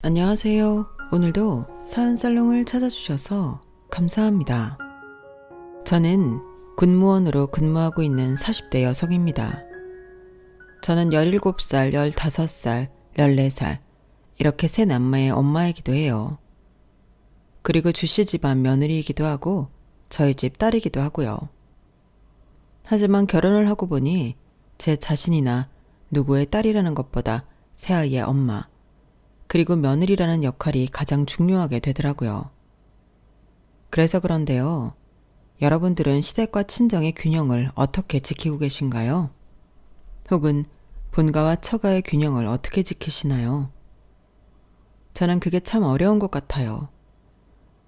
안녕하세요. 오늘도 사연살롱을 찾아주셔서 감사합니다. 저는 군무원으로 근무하고 있는 40대 여성입니다. 저는 17살, 15살, 14살 이렇게 세 남매의 엄마이기도 해요. 그리고 주씨 집안 며느리이기도 하고 저희 집 딸이기도 하고요. 하지만 결혼을 하고 보니 제 자신이나 누구의 딸이라는 것보다 새아이의 엄마, 그리고 며느리라는 역할이 가장 중요하게 되더라고요. 그래서 그런데요. 여러분들은 시댁과 친정의 균형을 어떻게 지키고 계신가요? 혹은 본가와 처가의 균형을 어떻게 지키시나요? 저는 그게 참 어려운 것 같아요.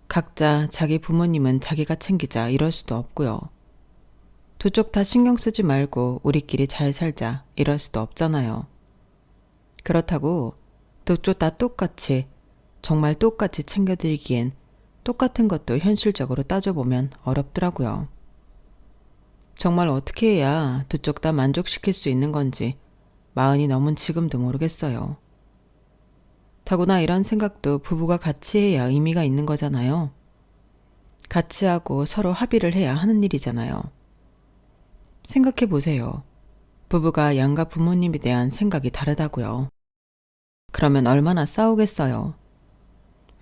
각자 자기 부모님은 자기가 챙기자 이럴 수도 없고요. 두 쪽 다 신경 쓰지 말고 우리끼리 잘 살자 이럴 수도 없잖아요. 그렇다고 두 쪽 다 똑같이, 정말 똑같이 챙겨드리기엔 똑같은 것도 현실적으로 따져보면 어렵더라고요. 정말 어떻게 해야 두 쪽 다 만족시킬 수 있는 건지 마흔이 넘은 지금도 모르겠어요. 더구나 이런 생각도 부부가 같이 해야 의미가 있는 거잖아요. 같이 하고 서로 합의를 해야 하는 일이잖아요. 생각해 보세요. 부부가 양가 부모님에 대한 생각이 다르다고요. 그러면 얼마나 싸우겠어요.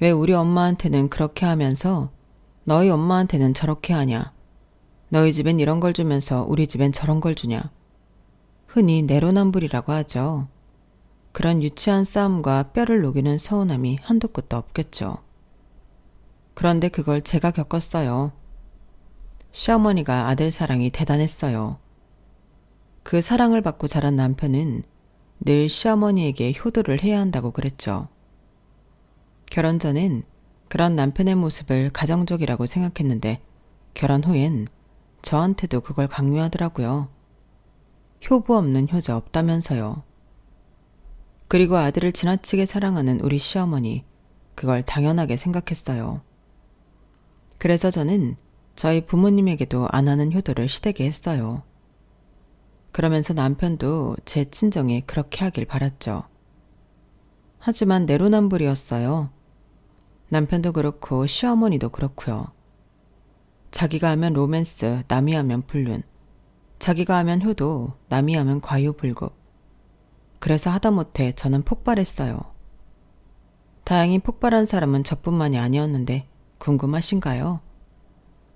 왜 우리 엄마한테는 그렇게 하면서 너희 엄마한테는 저렇게 하냐. 너희 집엔 이런 걸 주면서 우리 집엔 저런 걸 주냐. 흔히 내로남불이라고 하죠. 그런 유치한 싸움과 뼈를 녹이는 서운함이 한도 끝도 없겠죠. 그런데 그걸 제가 겪었어요. 시어머니가 아들 사랑이 대단했어요. 그 사랑을 받고 자란 남편은 늘 시어머니에게 효도를 해야 한다고 그랬죠. 결혼 전엔 그런 남편의 모습을 가정적이라고 생각했는데 결혼 후엔 저한테도 그걸 강요하더라고요. 효부 없는 효자 없다면서요. 그리고 아들을 지나치게 사랑하는 우리 시어머니, 그걸 당연하게 생각했어요. 그래서 저는 저희 부모님에게도 안 하는 효도를 시대게 했어요. 그러면서 남편도 제 친정에 그렇게 하길 바랐죠. 하지만 내로남불이었어요. 남편도 그렇고 시어머니도 그렇고요. 자기가 하면 로맨스, 남이 하면 불륜. 자기가 하면 효도, 남이 하면 과유불급. 그래서 하다못해 저는 폭발했어요. 다행히 폭발한 사람은 저뿐만이 아니었는데 궁금하신가요?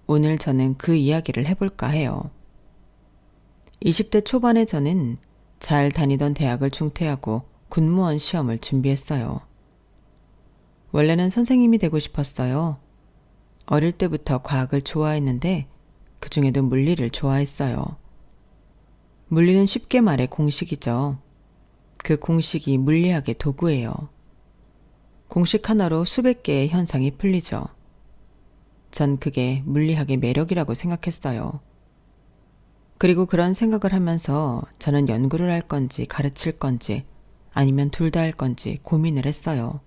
오늘 저는 그 이야기를 해볼까 해요. 20대 초반에 저는 잘 다니던 대학을 중퇴하고 군무원 시험을 준비했어요. 원래는 선생님이 되고 싶었어요. 어릴 때부터 과학을 좋아했는데 그 중에도 물리를 좋아했어요. 물리는 쉽게 말해 공식이죠. 그 공식이 물리학의 도구예요. 공식 하나로 수백 개의 현상이 풀리죠. 전 그게 물리학의 매력이라고 생각했어요. 그리고 그런 생각을 하면서 저는 연구를 할 건지 가르칠 건지 아니면 둘 다 할 건지 고민을 했어요.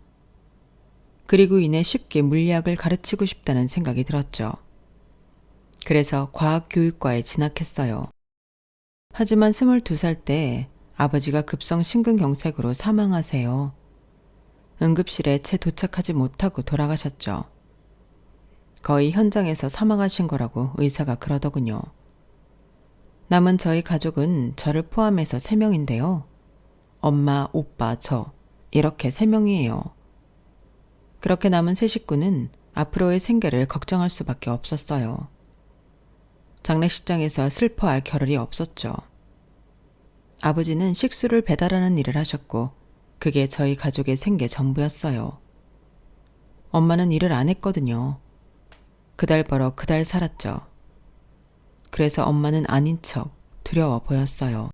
그리고 이내 쉽게 물리학을 가르치고 싶다는 생각이 들었죠. 그래서 과학교육과에 진학했어요. 하지만 22살 때 아버지가 급성 심근경색으로 사망하세요. 응급실에 채 도착하지 못하고 돌아가셨죠. 거의 현장에서 사망하신 거라고 의사가 그러더군요. 남은 저희 가족은 저를 포함해서 3명인데요. 엄마, 오빠, 저 이렇게 3명이에요. 그렇게 남은 세 식구는 앞으로의 생계를 걱정할 수밖에 없었어요. 장례식장에서 슬퍼할 겨를이 없었죠. 아버지는 식수를 배달하는 일을 하셨고 그게 저희 가족의 생계 전부였어요. 엄마는 일을 안 했거든요. 그달 벌어 그달 살았죠. 그래서 엄마는 아닌 척 두려워 보였어요.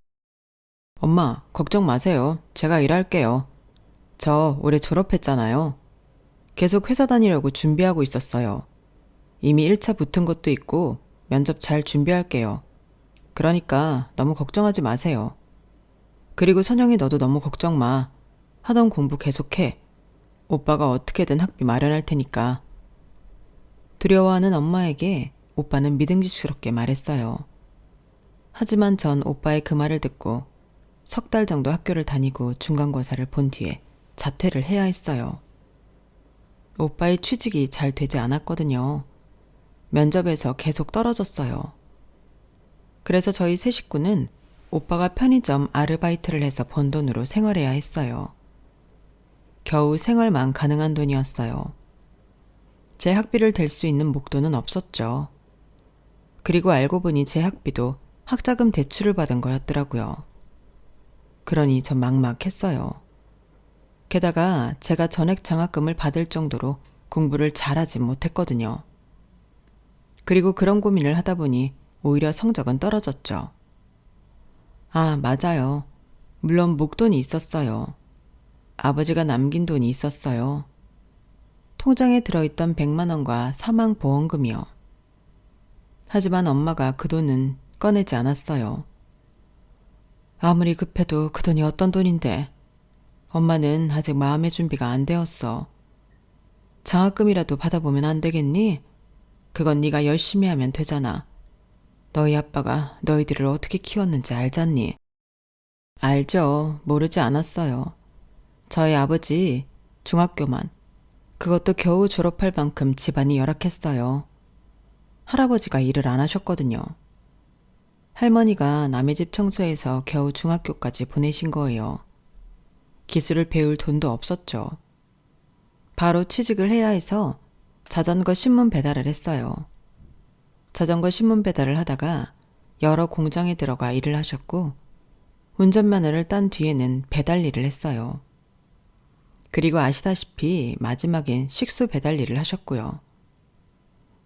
엄마, 걱정 마세요. 제가 일할게요. 저 올해 졸업했잖아요. 계속 회사 다니려고 준비하고 있었어요. 이미 1차 붙은 것도 있고 면접 잘 준비할게요. 그러니까 너무 걱정하지 마세요. 그리고 선영이 너도 너무 걱정 마. 하던 공부 계속해. 오빠가 어떻게든 학비 마련할 테니까. 두려워하는 엄마에게 오빠는 믿음직스럽게 말했어요. 하지만 전 오빠의 그 말을 듣고 3달 정도 학교를 다니고 중간고사를 본 뒤에 자퇴를 해야 했어요. 오빠의 취직이 잘 되지 않았거든요. 면접에서 계속 떨어졌어요. 그래서 저희 세 식구는 오빠가 편의점 아르바이트를 해서 번 돈으로 생활해야 했어요. 겨우 생활만 가능한 돈이었어요. 제 학비를 댈 수 있는 목돈은 없었죠. 그리고 알고 보니 제 학비도 학자금 대출을 받은 거였더라고요. 그러니 전 막막했어요. 게다가 제가 전액 장학금을 받을 정도로 공부를 잘하지 못했거든요. 그리고 그런 고민을 하다 보니 오히려 성적은 떨어졌죠. 아, 맞아요. 물론 목돈이 있었어요. 아버지가 남긴 돈이 있었어요. 통장에 들어있던 100만 원과 사망보험금이요. 하지만 엄마가 그 돈은 꺼내지 않았어요. 아무리 급해도 그 돈이 어떤 돈인데 엄마는 아직 마음의 준비가 안 되었어. 장학금이라도 받아보면 안 되겠니? 그건 네가 열심히 하면 되잖아. 너희 아빠가 너희들을 어떻게 키웠는지 알잖니? 알죠. 모르지 않았어요. 저희 아버지 중학교만, 그것도 겨우 졸업할 만큼 집안이 열악했어요. 할아버지가 일을 안 하셨거든요. 할머니가 남의 집 청소해서 겨우 중학교까지 보내신 거예요. 기술을 배울 돈도 없었죠. 바로 취직을 해야 해서 자전거 신문 배달을 했어요. 자전거 신문 배달을 하다가 여러 공장에 들어가 일을 하셨고 운전면허를 딴 뒤에는 배달 일을 했어요. 그리고 아시다시피 마지막엔 식수 배달 일을 하셨고요.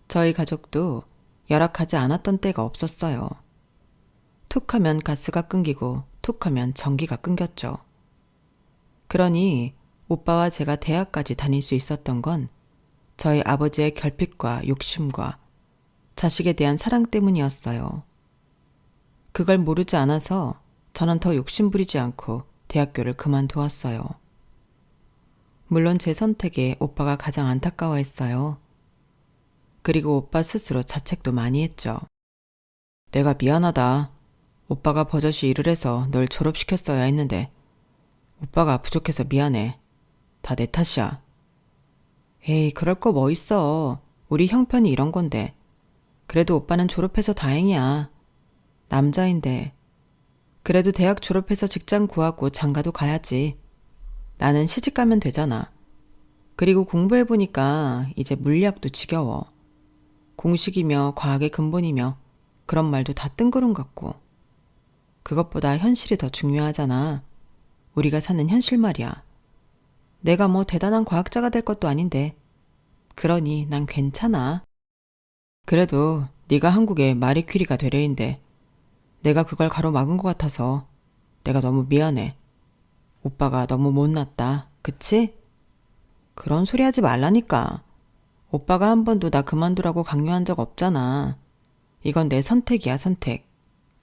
저희 가족도 열악하지 않았던 때가 없었어요. 툭 하면 가스가 끊기고 툭 하면 전기가 끊겼죠. 그러니 오빠와 제가 대학까지 다닐 수 있었던 건 저희 아버지의 결핍과 욕심과 자식에 대한 사랑 때문이었어요. 그걸 모르지 않아서 저는 더 욕심부리지 않고 대학교를 그만두었어요. 물론 제 선택에 오빠가 가장 안타까워했어요. 그리고 오빠 스스로 자책도 많이 했죠. 내가 미안하다. 오빠가 버젓이 일을 해서 널 졸업시켰어야 했는데 오빠가 부족해서 미안해. 다 내 탓이야. 에이, 그럴 거 뭐 있어. 우리 형편이 이런 건데. 그래도 오빠는 졸업해서 다행이야. 남자인데. 그래도 대학 졸업해서 직장 구하고 장가도 가야지. 나는 시집가면 되잖아. 그리고 공부해보니까 이제 물리학도 지겨워. 공식이며 과학의 근본이며 그런 말도 다 뜬구름 같고. 그것보다 현실이 더 중요하잖아. 우리가 사는 현실 말이야. 내가 뭐 대단한 과학자가 될 것도 아닌데. 그러니 난 괜찮아. 그래도 네가 한국의 마리 퀴리가 되려인데 내가 그걸 가로막은 것 같아서 내가 너무 미안해. 오빠가 너무 못났다. 그치? 그런 소리 하지 말라니까. 오빠가 한 번도 나 그만두라고 강요한 적 없잖아. 이건 내 선택이야, 선택.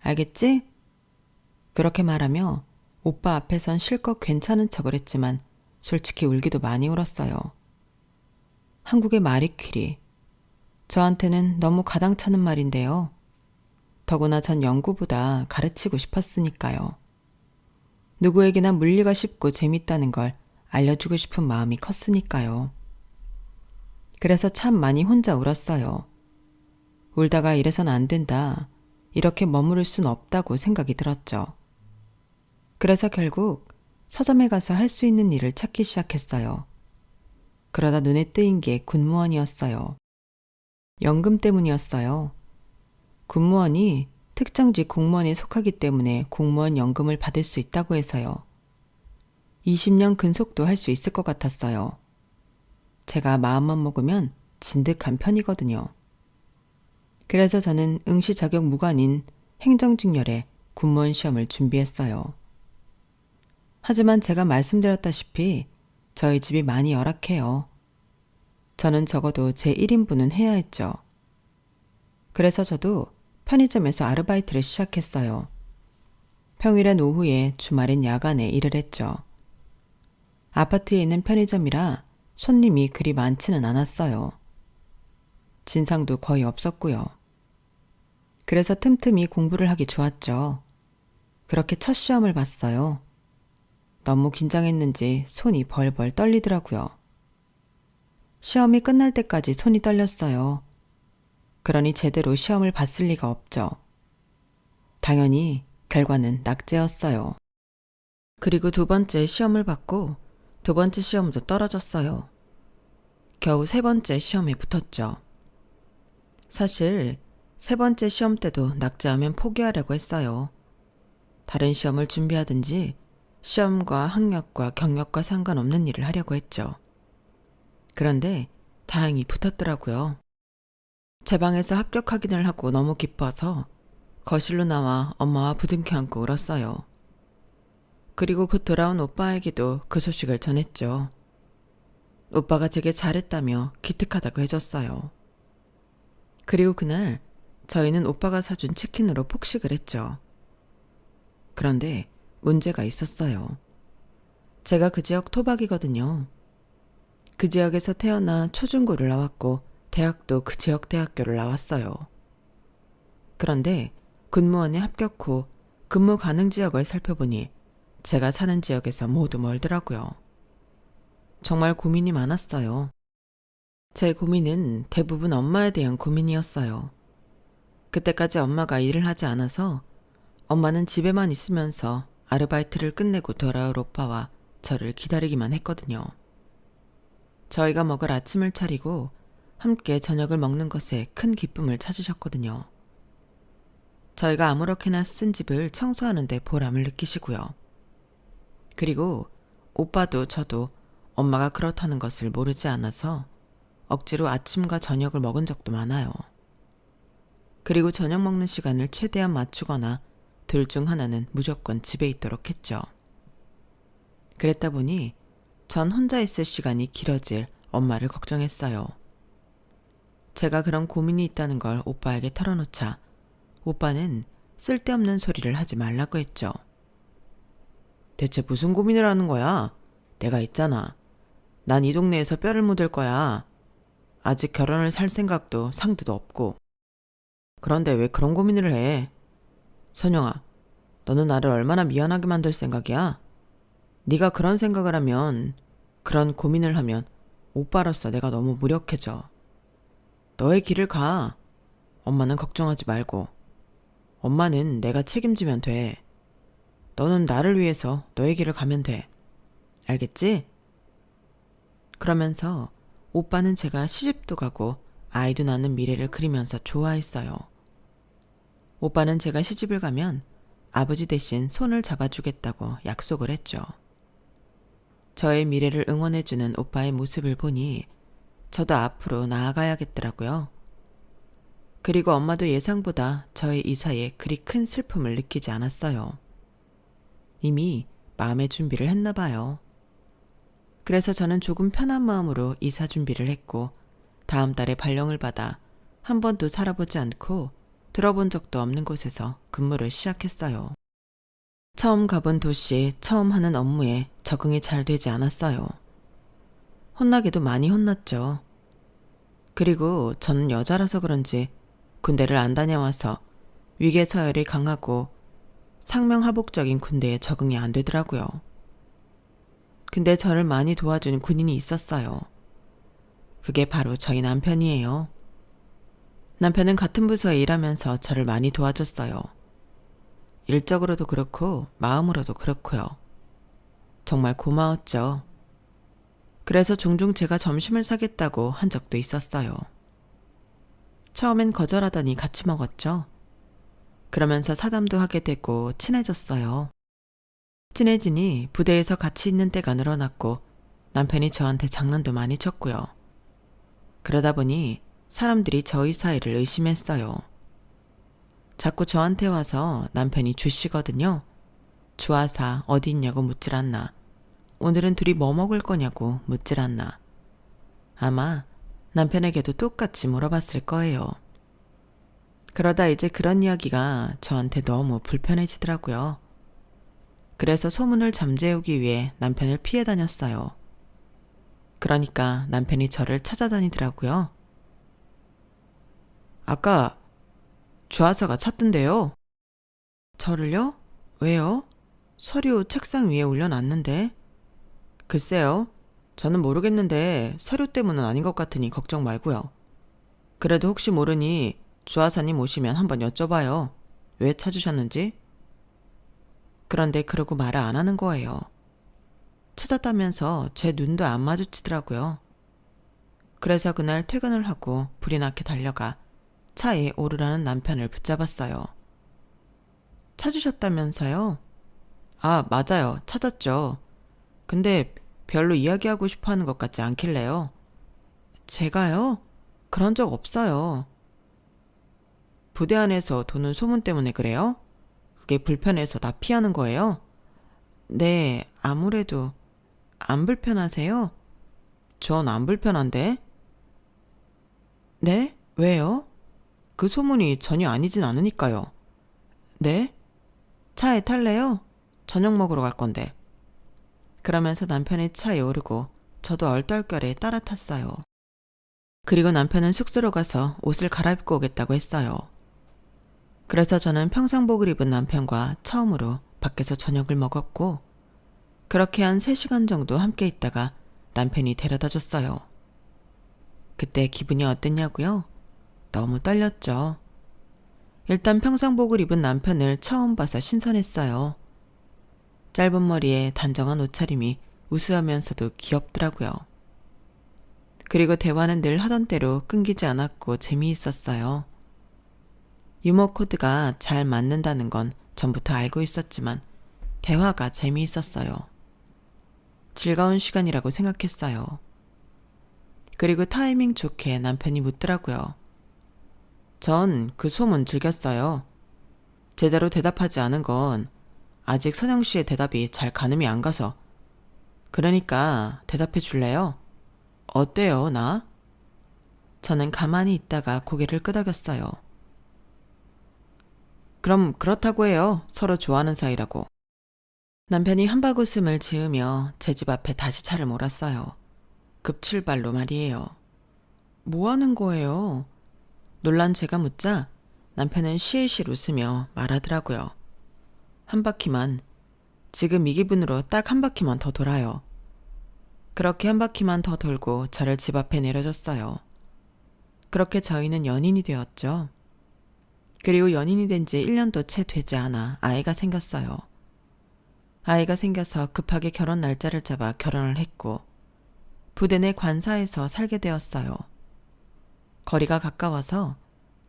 알겠지? 그렇게 말하며 오빠 앞에선 실컷 괜찮은 척을 했지만 솔직히 울기도 많이 울었어요. 한국의 마리 퀴리. 저한테는 너무 가당차는 말인데요. 더구나 전 연구보다 가르치고 싶었으니까요. 누구에게나 물리가 쉽고 재밌다는 걸 알려주고 싶은 마음이 컸으니까요. 그래서 참 많이 혼자 울었어요. 울다가 이래선 안 된다. 이렇게 머무를 순 없다고 생각이 들었죠. 그래서 결국 서점에 가서 할 수 있는 일을 찾기 시작했어요. 그러다 눈에 뜨인 게 군무원이었어요. 연금 때문이었어요. 군무원이 특정직 공무원에 속하기 때문에 공무원 연금을 받을 수 있다고 해서요. 20년 근속도 할 수 있을 것 같았어요. 제가 마음만 먹으면 진득한 편이거든요. 그래서 저는 응시 자격 무관인 행정직렬에 군무원 시험을 준비했어요. 하지만 제가 말씀드렸다시피 저희 집이 많이 열악해요. 저는 적어도 제 1인분은 해야 했죠. 그래서 저도 편의점에서 아르바이트를 시작했어요. 평일엔 오후에, 주말엔 야간에 일을 했죠. 아파트에 있는 편의점이라 손님이 그리 많지는 않았어요. 진상도 거의 없었고요. 그래서 틈틈이 공부를 하기 좋았죠. 그렇게 첫 시험을 봤어요. 너무 긴장했는지 손이 벌벌 떨리더라고요. 시험이 끝날 때까지 손이 떨렸어요. 그러니 제대로 시험을 봤을 리가 없죠. 당연히 결과는 낙제였어요. 그리고 두 번째 시험을 봤고 두 번째 시험도 떨어졌어요. 겨우 세 번째 시험에 붙었죠. 사실 세 번째 시험 때도 낙제하면 포기하려고 했어요. 다른 시험을 준비하든지 시험과 학력과 경력과 상관없는 일을 하려고 했죠. 그런데 다행히 붙었더라고요. 제 방에서 합격 확인을 하고 너무 기뻐서 거실로 나와 엄마와 부둥켜 안고 울었어요. 그리고 곧 돌아온 오빠에게도 그 소식을 전했죠. 오빠가 제게 잘했다며 기특하다고 해줬어요. 그리고 그날 저희는 오빠가 사준 치킨으로 폭식을 했죠. 그런데 문제가 있었어요. 제가 그 지역 토박이거든요. 그 지역에서 태어나 초중고를 나왔고 대학도 그 지역 대학교를 나왔어요. 그런데 군무원에 합격 후 근무 가능 지역을 살펴보니 제가 사는 지역에서 모두 멀더라고요. 정말 고민이 많았어요. 제 고민은 대부분 엄마에 대한 고민이었어요. 그때까지 엄마가 일을 하지 않아서 엄마는 집에만 있으면서 아르바이트를 끝내고 돌아올 오빠와 저를 기다리기만 했거든요. 저희가 먹을 아침을 차리고 함께 저녁을 먹는 것에 큰 기쁨을 찾으셨거든요. 저희가 아무렇게나 쓴 집을 청소하는 데 보람을 느끼시고요. 그리고 오빠도 저도 엄마가 그렇다는 것을 모르지 않아서 억지로 아침과 저녁을 먹은 적도 많아요. 그리고 저녁 먹는 시간을 최대한 맞추거나 둘 중 하나는 무조건 집에 있도록 했죠. 그랬다 보니 전 혼자 있을 시간이 길어질 엄마를 걱정했어요. 제가 그런 고민이 있다는 걸 오빠에게 털어놓자 오빠는 쓸데없는 소리를 하지 말라고 했죠. 대체 무슨 고민을 하는 거야? 내가 있잖아. 난 이 동네에서 뼈를 묻을 거야. 아직 결혼을 살 생각도 상대도 없고. 그런데 왜 그런 고민을 해? 선영아, 너는 나를 얼마나 미안하게 만들 생각이야? 네가 그런 생각을 하면, 그런 고민을 하면 오빠로서 내가 너무 무력해져. 너의 길을 가. 엄마는 걱정하지 말고. 엄마는 내가 책임지면 돼. 너는 나를 위해서 너의 길을 가면 돼. 알겠지? 그러면서 오빠는 제가 시집도 가고 아이도 낳는 미래를 그리면서 좋아했어요. 오빠는 제가 시집을 가면 아버지 대신 손을 잡아주겠다고 약속을 했죠. 저의 미래를 응원해주는 오빠의 모습을 보니 저도 앞으로 나아가야겠더라고요. 그리고 엄마도 예상보다 저의 이사에 그리 큰 슬픔을 느끼지 않았어요. 이미 마음의 준비를 했나 봐요. 그래서 저는 조금 편한 마음으로 이사 준비를 했고 다음 달에 발령을 받아 한 번도 살아보지 않고 들어본 적도 없는 곳에서 근무를 시작했어요. 처음 가본 도시, 처음 하는 업무에 적응이 잘 되지 않았어요. 혼나기도 많이 혼났죠. 그리고 저는 여자라서 그런지 군대를 안 다녀와서 위계 서열이 강하고 상명하복적인 군대에 적응이 안 되더라고요. 근데 저를 많이 도와준 군인이 있었어요. 그게 바로 저희 남편이에요. 남편은 같은 부서에 일하면서 저를 많이 도와줬어요. 일적으로도 그렇고 마음으로도 그렇고요. 정말 고마웠죠. 그래서 종종 제가 점심을 사겠다고 한 적도 있었어요. 처음엔 거절하더니 같이 먹었죠. 그러면서 사담도 하게 되고 친해졌어요. 친해지니 부대에서 같이 있는 때가 늘어났고 남편이 저한테 장난도 많이 쳤고요. 그러다 보니 사람들이 저희 사이를 의심했어요. 자꾸 저한테 와서 남편이 주시거든요. 주하사 어디 있냐고 묻질 않나. 오늘은 둘이 뭐 먹을 거냐고 묻질 않나. 아마 남편에게도 똑같이 물어봤을 거예요. 그러다 이제 그런 이야기가 저한테 너무 불편해지더라고요. 그래서 소문을 잠재우기 위해 남편을 피해 다녔어요. 그러니까 남편이 저를 찾아다니더라고요. 아까 주하사가 찾던데요. 저를요? 왜요? 서류 책상 위에 올려놨는데. 글쎄요. 저는 모르겠는데 서류 때문은 아닌 것 같으니 걱정 말고요. 그래도 혹시 모르니 주하사님 오시면 한번 여쭤봐요. 왜 찾으셨는지. 그런데 그러고 말을 안 하는 거예요. 찾았다면서 제 눈도 안 마주치더라고요. 그래서 그날 퇴근을 하고 불이 나게 달려가 차에 오르라는 남편을 붙잡았어요. 찾으셨다면서요? 아, 맞아요. 찾았죠. 근데 별로 이야기하고 싶어 하는 것 같지 않길래요. 제가요? 그런 적 없어요. 부대 안에서 도는 소문 때문에 그래요? 그게 불편해서 나 피하는 거예요? 네, 아무래도. 안 불편하세요? 전 안 불편한데. 네? 왜요? 그 소문이 전혀 아니진 않으니까요. 네? 차에 탈래요? 저녁 먹으러 갈 건데. 그러면서 남편의 차에 오르고 저도 얼떨결에 따라 탔어요. 그리고 남편은 숙소로 가서 옷을 갈아입고 오겠다고 했어요. 그래서 저는 평상복을 입은 남편과 처음으로 밖에서 저녁을 먹었고, 그렇게 한 3시간 정도 함께 있다가 남편이 데려다 줬어요. 그때 기분이 어땠냐고요? 너무 떨렸죠. 일단 평상복을 입은 남편을 처음 봐서 신선했어요. 짧은 머리에 단정한 옷차림이 우수하면서도 귀엽더라고요. 그리고 대화는 늘 하던 대로 끊기지 않았고 재미있었어요. 유머 코드가 잘 맞는다는 건 전부터 알고 있었지만 대화가 재미있었어요. 즐거운 시간이라고 생각했어요. 그리고 타이밍 좋게 남편이 묻더라고요. 전 그 소문 즐겼어요. 제대로 대답하지 않은 건 아직 선영 씨의 대답이 잘 가늠이 안 가서. 그러니까 대답해 줄래요? 어때요, 나? 저는 가만히 있다가 고개를 끄덕였어요. 그럼 그렇다고 해요. 서로 좋아하는 사이라고. 남편이 한바구음을 지으며 제 집 앞에 다시 차를 몰았어요. 급출발로 말이에요. 뭐 하는 거예요? 놀란 제가 묻자 남편은 실실 웃으며 말하더라고요. 한 바퀴만, 지금 이 기분으로 딱 한 바퀴만 더 돌아요. 그렇게 한 바퀴만 더 돌고 저를 집 앞에 내려줬어요. 그렇게 저희는 연인이 되었죠. 그리고 연인이 된 지 1년도 채 되지 않아 아이가 생겼어요. 아이가 생겨서 급하게 결혼 날짜를 잡아 결혼을 했고, 부대 내 관사에서 살게 되었어요. 거리가 가까워서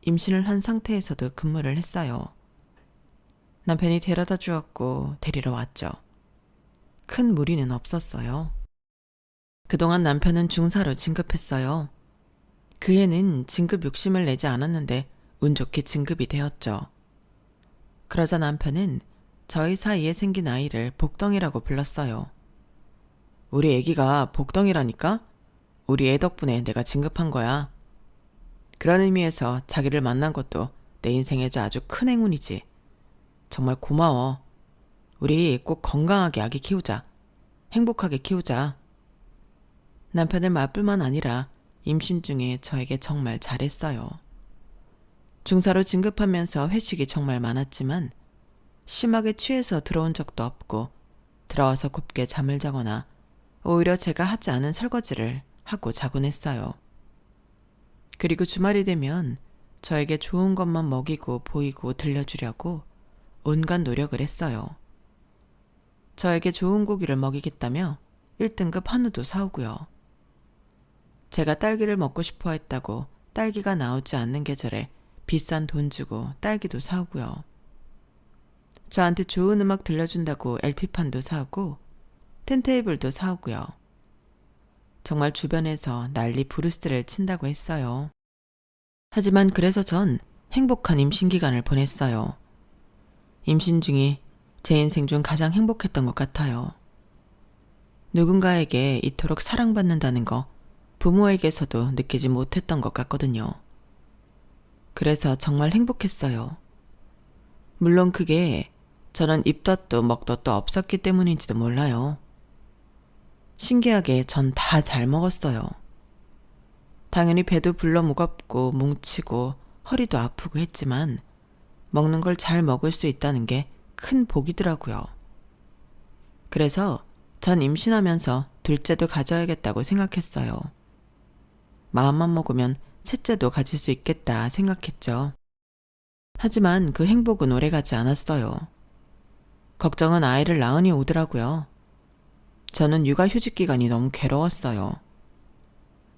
임신을 한 상태에서도 근무를 했어요. 남편이 데려다 주었고 데리러 왔죠. 큰 무리는 없었어요. 그동안 남편은 중사로 진급했어요. 그 해는 진급 욕심을 내지 않았는데 운 좋게 진급이 되었죠. 그러자 남편은 저희 사이에 생긴 아이를 복덩이라고 불렀어요. 우리 애기가 복덩이라니까? 우리 애 덕분에 내가 진급한 거야. 그런 의미에서 자기를 만난 것도 내 인생에서 아주 큰 행운이지. 정말 고마워. 우리 꼭 건강하게 아기 키우자. 행복하게 키우자. 남편의 말뿐만 아니라 임신 중에 저에게 정말 잘했어요. 중사로 진급하면서 회식이 정말 많았지만 심하게 취해서 들어온 적도 없고, 들어와서 곱게 잠을 자거나 오히려 제가 하지 않은 설거지를 하고 자곤 했어요. 그리고 주말이 되면 저에게 좋은 것만 먹이고 보이고 들려주려고 온갖 노력을 했어요. 저에게 좋은 고기를 먹이겠다며 1등급 한우도 사오고요. 제가 딸기를 먹고 싶어 했다고 딸기가 나오지 않는 계절에 비싼 돈 주고 딸기도 사오고요. 저한테 좋은 음악 들려준다고 LP판도 사오고 텐테이블도 사오고요. 정말 주변에서 난리 부르스를 친다고 했어요. 하지만 그래서 전 행복한 임신 기간을 보냈어요. 임신 중이 제 인생 중 가장 행복했던 것 같아요. 누군가에게 이토록 사랑받는다는 거 부모에게서도 느끼지 못했던 것 같거든요. 그래서 정말 행복했어요. 물론 그게 저는 입덧도 먹덧도 없었기 때문인지도 몰라요. 신기하게 전 다 잘 먹었어요. 당연히 배도 불러 무겁고 뭉치고 허리도 아프고 했지만 먹는 걸 잘 먹을 수 있다는 게 큰 복이더라고요. 그래서 전 임신하면서 둘째도 가져야겠다고 생각했어요. 마음만 먹으면 셋째도 가질 수 있겠다 생각했죠. 하지만 그 행복은 오래가지 않았어요. 걱정은 아이를 낳으니 오더라고요. 저는 육아휴직 기간이 너무 괴로웠어요.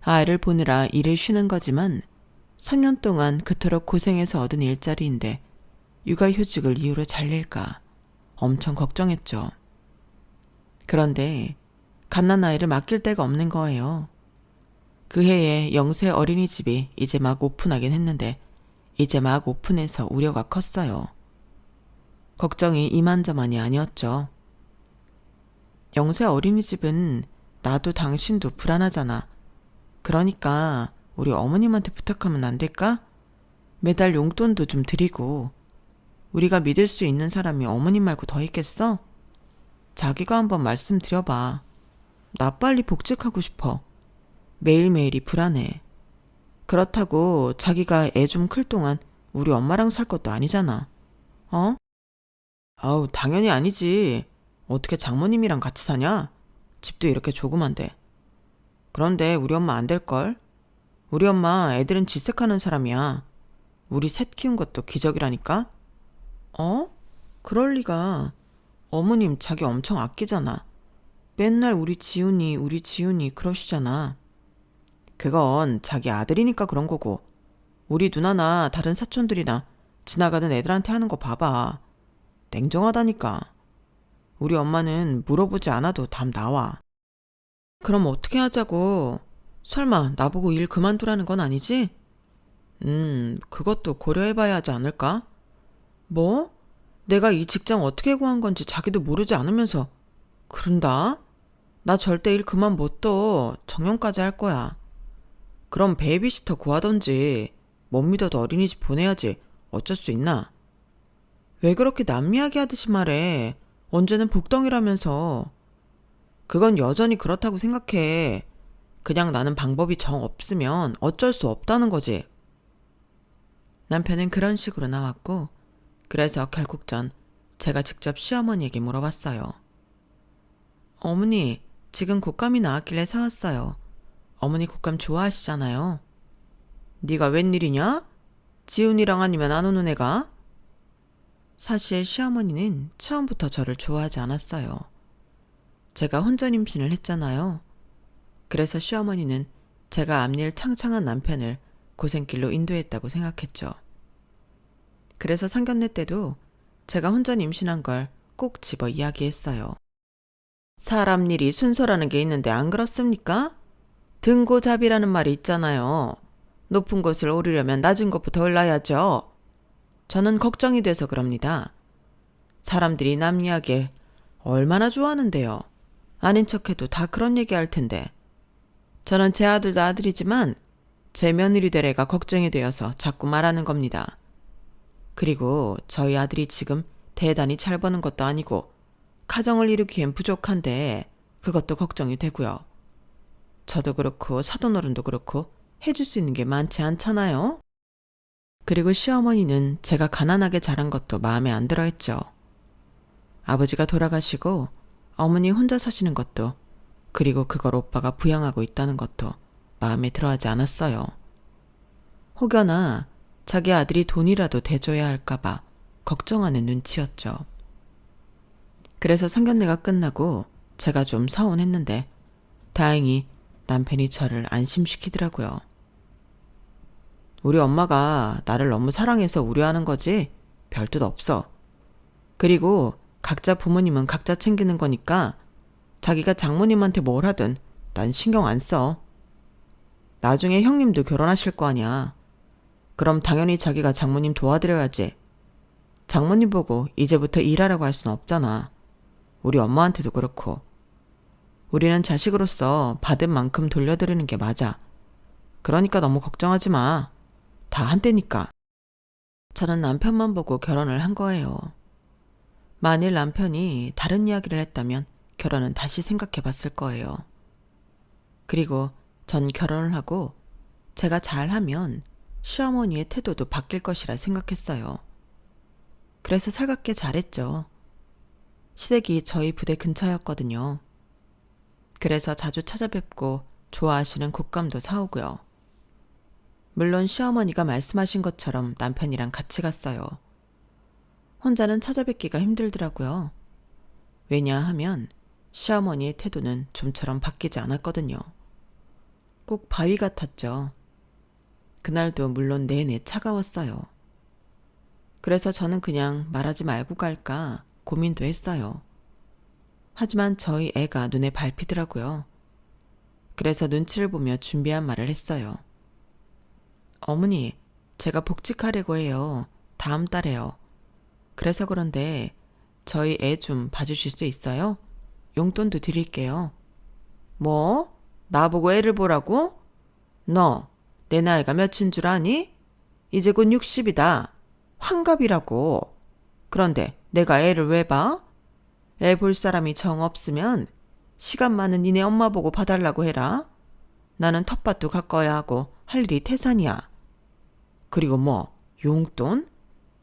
아이를 보느라 일을 쉬는 거지만 3년 동안 그토록 고생해서 얻은 일자리인데 육아휴직을 이유로 잘릴까 엄청 걱정했죠. 그런데 갓난아이를 맡길 데가 없는 거예요. 그 해에 영세 어린이집이 이제 막 오픈하긴 했는데 이제 막 오픈해서 우려가 컸어요. 걱정이 이만저만이 아니었죠. 영세 어린이집은 나도 당신도 불안하잖아. 그러니까 우리 어머님한테 부탁하면 안 될까? 매달 용돈도 좀 드리고. 우리가 믿을 수 있는 사람이 어머님 말고 더 있겠어? 자기가 한번 말씀드려봐. 나 빨리 복직하고 싶어. 매일매일이 불안해. 그렇다고 자기가 애 좀 클 동안 우리 엄마랑 살 것도 아니잖아. 어? 아우, 당연히 아니지. 어떻게 장모님이랑 같이 사냐? 집도 이렇게 조그만데. 그런데 우리 엄마 안 될걸? 우리 엄마 애들은 질색하는 사람이야. 우리 셋 키운 것도 기적이라니까? 어? 그럴 리가. 어머님 자기 엄청 아끼잖아. 맨날 우리 지훈이 그러시잖아. 그건 자기 아들이니까 그런 거고. 우리 누나나 다른 사촌들이나 지나가는 애들한테 하는 거 봐봐. 냉정하다니까. 우리 엄마는 물어보지 않아도 답 나와. 그럼 어떻게 하자고? 설마 나보고 일 그만두라는 건 아니지? 그것도 고려해봐야 하지 않을까? 뭐? 내가 이 직장 어떻게 구한 건지 자기도 모르지 않으면서 그런다? 나 절대 일 그만 못 둬. 정년까지 할 거야. 그럼 베이비시터 구하던지. 못 믿어도 어린이집 보내야지. 어쩔 수 있나? 왜 그렇게 남 이야기 하듯이 말해. 언제는 복덩이라면서. 그건 여전히 그렇다고 생각해. 그냥 나는 방법이 정 없으면 어쩔 수 없다는 거지. 남편은 그런 식으로 나왔고 그래서 결국 전 제가 직접 시어머니에게 물어봤어요. 어머니, 지금 곶감이 나왔길래 사왔어요. 어머니 곶감 좋아하시잖아요. 네가 웬일이냐? 지훈이랑 아니면 안 오는 애가? 사실 시어머니는 처음부터 저를 좋아하지 않았어요. 제가 혼전 임신을 했잖아요. 그래서 시어머니는 제가 앞일 창창한 남편을 고생길로 인도했다고 생각했죠. 그래서 상견례 때도 제가 혼전 임신한 걸 꼭 집어 이야기했어요. 사람 일이 순서라는 게 있는데 안 그렇습니까? 등고잡이라는 말이 있잖아요. 높은 곳을 오르려면 낮은 곳부터 올라야죠. 저는 걱정이 돼서 그럽니다. 사람들이 남 이야기를 얼마나 좋아하는데요. 아닌 척해도 다 그런 얘기 할 텐데. 저는 제 아들도 아들이지만 제 며느리 될 애가 걱정이 되어서 자꾸 말하는 겁니다. 그리고 저희 아들이 지금 대단히 잘 버는 것도 아니고 가정을 이루기엔 부족한데 그것도 걱정이 되고요. 저도 그렇고 사돈어른도 그렇고 해줄 수 있는 게 많지 않잖아요. 그리고 시어머니는 제가 가난하게 자란 것도 마음에 안 들어 했죠. 아버지가 돌아가시고 어머니 혼자 사시는 것도 그리고 그걸 오빠가 부양하고 있다는 것도 마음에 들어하지 않았어요. 혹여나 자기 아들이 돈이라도 대줘야 할까봐 걱정하는 눈치였죠. 그래서 상견례가 끝나고 제가 좀 서운했는데 다행히 남편이 저를 안심시키더라고요. 우리 엄마가 나를 너무 사랑해서 우려하는 거지 별 뜻 없어. 그리고 각자 부모님은 각자 챙기는 거니까 자기가 장모님한테 뭘 하든 난 신경 안 써. 나중에 형님도 결혼하실 거 아니야. 그럼 당연히 자기가 장모님 도와드려야지. 장모님 보고 이제부터 일하라고 할 순 없잖아. 우리 엄마한테도 그렇고. 우리는 자식으로서 받은 만큼 돌려드리는 게 맞아. 그러니까 너무 걱정하지 마. 다 한때니까. 저는 남편만 보고 결혼을 한 거예요. 만일 남편이 다른 이야기를 했다면 결혼은 다시 생각해 봤을 거예요. 그리고 전 결혼을 하고 제가 잘하면 시어머니의 태도도 바뀔 것이라 생각했어요. 그래서 살갑게 잘했죠. 시댁이 저희 부대 근처였거든요. 그래서 자주 찾아뵙고 좋아하시는 곶감도 사오고요. 물론 시어머니가 말씀하신 것처럼 남편이랑 같이 갔어요. 혼자는 찾아뵙기가 힘들더라고요. 왜냐하면 시어머니의 태도는 좀처럼 바뀌지 않았거든요. 꼭 바위 같았죠. 그날도 물론 내내 차가웠어요. 그래서 저는 그냥 말하지 말고 갈까 고민도 했어요. 하지만 저희 애가 눈에 밟히더라고요. 그래서 눈치를 보며 준비한 말을 했어요. 어머니, 제가 복직하려고 해요. 다음 달에요. 그래서 그런데 저희 애 좀 봐주실 수 있어요? 용돈도 드릴게요. 뭐? 나보고 애를 보라고? 너, 내 나이가 몇인 줄 아니? 이제 곧 60이다. 환갑이라고. 그런데 내가 애를 왜 봐? 애 볼 사람이 정 없으면 시간 많은 니네 엄마 보고 봐달라고 해라. 나는 텃밭도 가꿔야 하고 할 일이 태산이야. 그리고 뭐 용돈?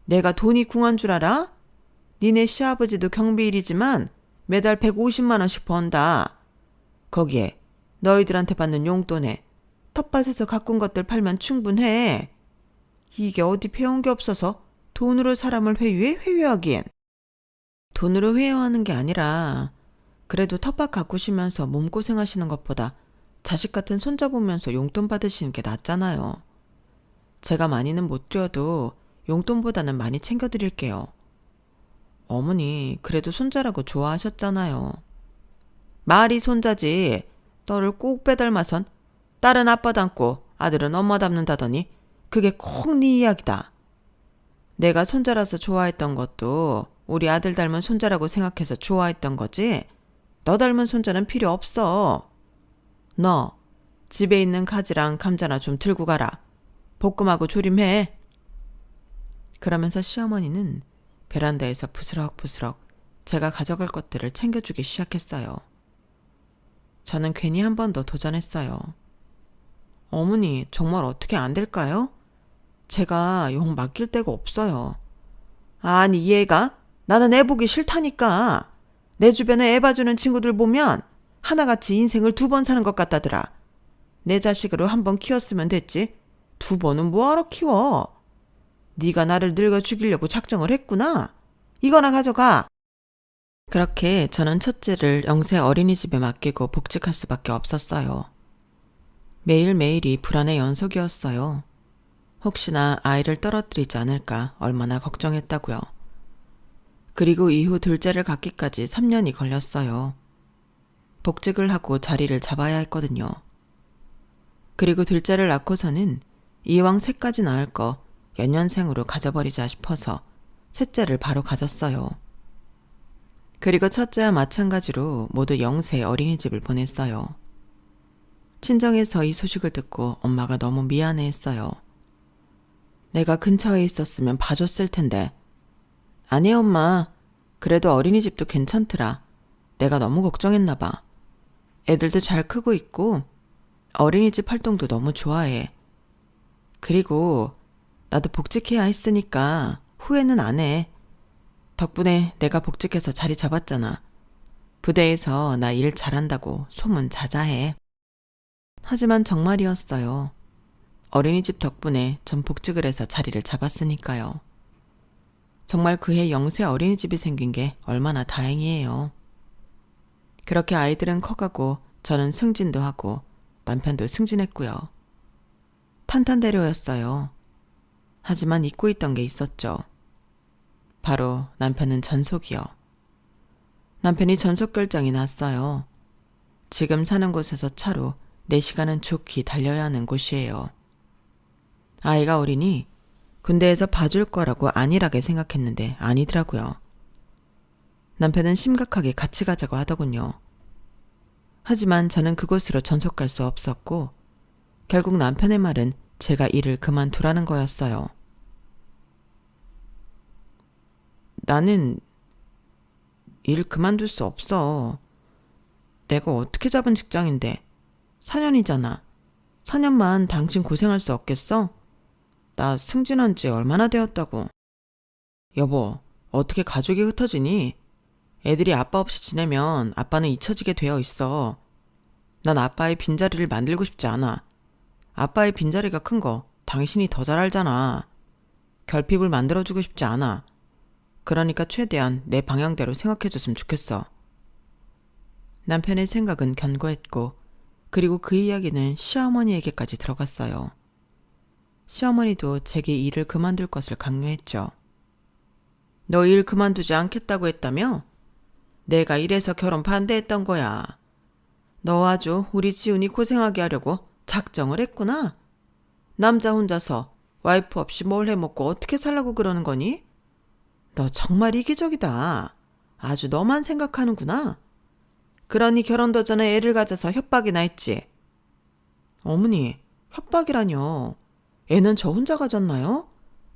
내가 돈이 궁한 줄 알아? 니네 시아버지도 경비일이지만 매달 150만 원씩 번다. 거기에 너희들한테 받는 용돈에 텃밭에서 가꾼 것들 팔면 충분해. 이게 어디 배운 게 없어서 돈으로 사람을 회유하기엔. 돈으로 회유하는 게 아니라 그래도 텃밭 가꾸시면서 몸고생하시는 것보다 자식 같은 손자 보면서 용돈 받으시는 게 낫잖아요. 제가 많이는 못 드려도 용돈보다는 많이 챙겨드릴게요. 어머니, 그래도 손자라고 좋아하셨잖아요. 말이 손자지. 너를 꼭 빼닮아선 딸은 아빠 닮고 아들은 엄마 닮는다더니 그게 꼭 네 이야기다. 내가 손자라서 좋아했던 것도 우리 아들 닮은 손자라고 생각해서 좋아했던 거지. 너 닮은 손자는 필요 없어. 너 집에 있는 가지랑 감자나 좀 들고 가라. 볶음하고 조림해. 그러면서 시어머니는 베란다에서 부스럭부스럭 제가 가져갈 것들을 챙겨주기 시작했어요. 저는 괜히 한 번 더 도전했어요. 어머니, 정말 어떻게 안 될까요? 제가 용 맡길 데가 없어요. 아니, 이 애가? 나는 애 보기 싫다니까. 내 주변에 애 봐주는 친구들 보면 하나같이 인생을 2번 사는 것 같다더라. 내 자식으로 1번 키웠으면 됐지. 2번은 뭐하러 키워? 네가 나를 늙어 죽이려고 작정을 했구나. 이거나 가져가. 그렇게 저는 첫째를 영세 어린이집에 맡기고 복직할 수밖에 없었어요. 매일매일이 불안의 연속이었어요. 혹시나 아이를 떨어뜨리지 않을까 얼마나 걱정했다고요. 그리고 이후 둘째를 갖기까지 3년이 걸렸어요. 복직을 하고 자리를 잡아야 했거든요. 그리고 둘째를 낳고서는 이왕 셋까지 낳을 거 연년생으로 가져버리자 싶어서 셋째를 바로 가졌어요. 그리고 첫째와 마찬가지로 모두 영세 어린이집을 보냈어요. 친정에서 이 소식을 듣고 엄마가 너무 미안해했어요. 내가 근처에 있었으면 봐줬을 텐데. 아니 엄마, 그래도 어린이집도 괜찮더라. 내가 너무 걱정했나 봐. 애들도 잘 크고 있고 어린이집 활동도 너무 좋아해. 그리고 나도 복직해야 했으니까 후회는 안 해. 덕분에 내가 복직해서 자리 잡았잖아. 부대에서 나 일 잘한다고 소문 자자해. 하지만 정말이었어요. 어린이집 덕분에 전 복직을 해서 자리를 잡았으니까요. 정말 그해 영세 어린이집이 생긴 게 얼마나 다행이에요. 그렇게 아이들은 커가고 저는 승진도 하고 남편도 승진했고요. 탄탄대로였어요. 하지만 잊고 있던 게 있었죠. 바로 남편은 전속이요. 남편이 전속 결정이 났어요. 지금 사는 곳에서 차로 4시간은 좋게 달려야 하는 곳이에요. 아이가 어리니 군대에서 봐줄 거라고 안일하게 생각했는데 아니더라고요. 남편은 심각하게 같이 가자고 하더군요. 하지만 저는 그곳으로 전속 갈 수 없었고 결국 남편의 말은 제가 일을 그만두라는 거였어요. 나는 일 그만둘 수 없어. 내가 어떻게 잡은 직장인데 4년이잖아. 4년만 당신 고생할 수 없겠어? 나 승진한 지 얼마나 되었다고. 여보, 어떻게 가족이 흩어지니? 애들이 아빠 없이 지내면 아빠는 잊혀지게 되어 있어. 난 아빠의 빈자리를 만들고 싶지 않아. 아빠의 빈자리가 큰 거 당신이 더 잘 알잖아. 결핍을 만들어주고 싶지 않아. 그러니까 최대한 내 방향대로 생각해줬으면 좋겠어. 남편의 생각은 견고했고 그리고 그 이야기는 시어머니에게까지 들어갔어요. 시어머니도 제게 일을 그만둘 것을 강요했죠. 너 일 그만두지 않겠다고 했다며? 내가 이래서 결혼 반대했던 거야. 너 아주 우리 지훈이 고생하게 하려고 작정을 했구나. 남자 혼자서 와이프 없이 뭘 해먹고 어떻게 살라고 그러는 거니? 너 정말 이기적이다. 아주 너만 생각하는구나. 그러니 결혼도 전에 애를 가져서 협박이나 했지. 어머니, 협박이라뇨. 애는 저 혼자 가졌나요?